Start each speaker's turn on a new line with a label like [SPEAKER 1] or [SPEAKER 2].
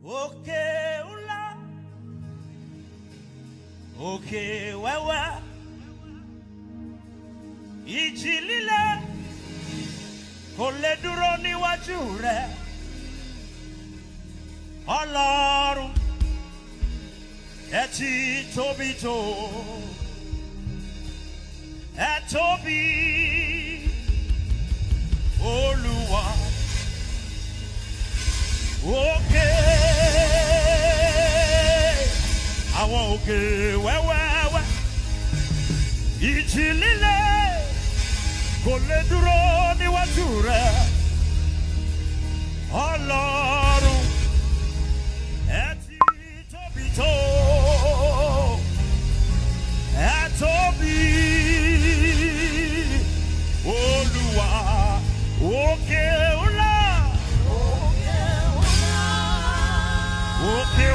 [SPEAKER 1] òkè ńlá, òkè wẹ́wẹ́, ìjì líle kò lè dúró níwájú rẹ̀. Ọlọ́run ẹ ti tóbi tó, ẹ tóbi Olúwa. Òkè, àwọn òkè wẹ́wẹ́wẹ́, ìjì líle kò lè dúró níwájú rẹ̀. Ọlọ́run ẹ ti tóbi tó, ẹ tóbi Olúwa. Òkè ńlá, òkè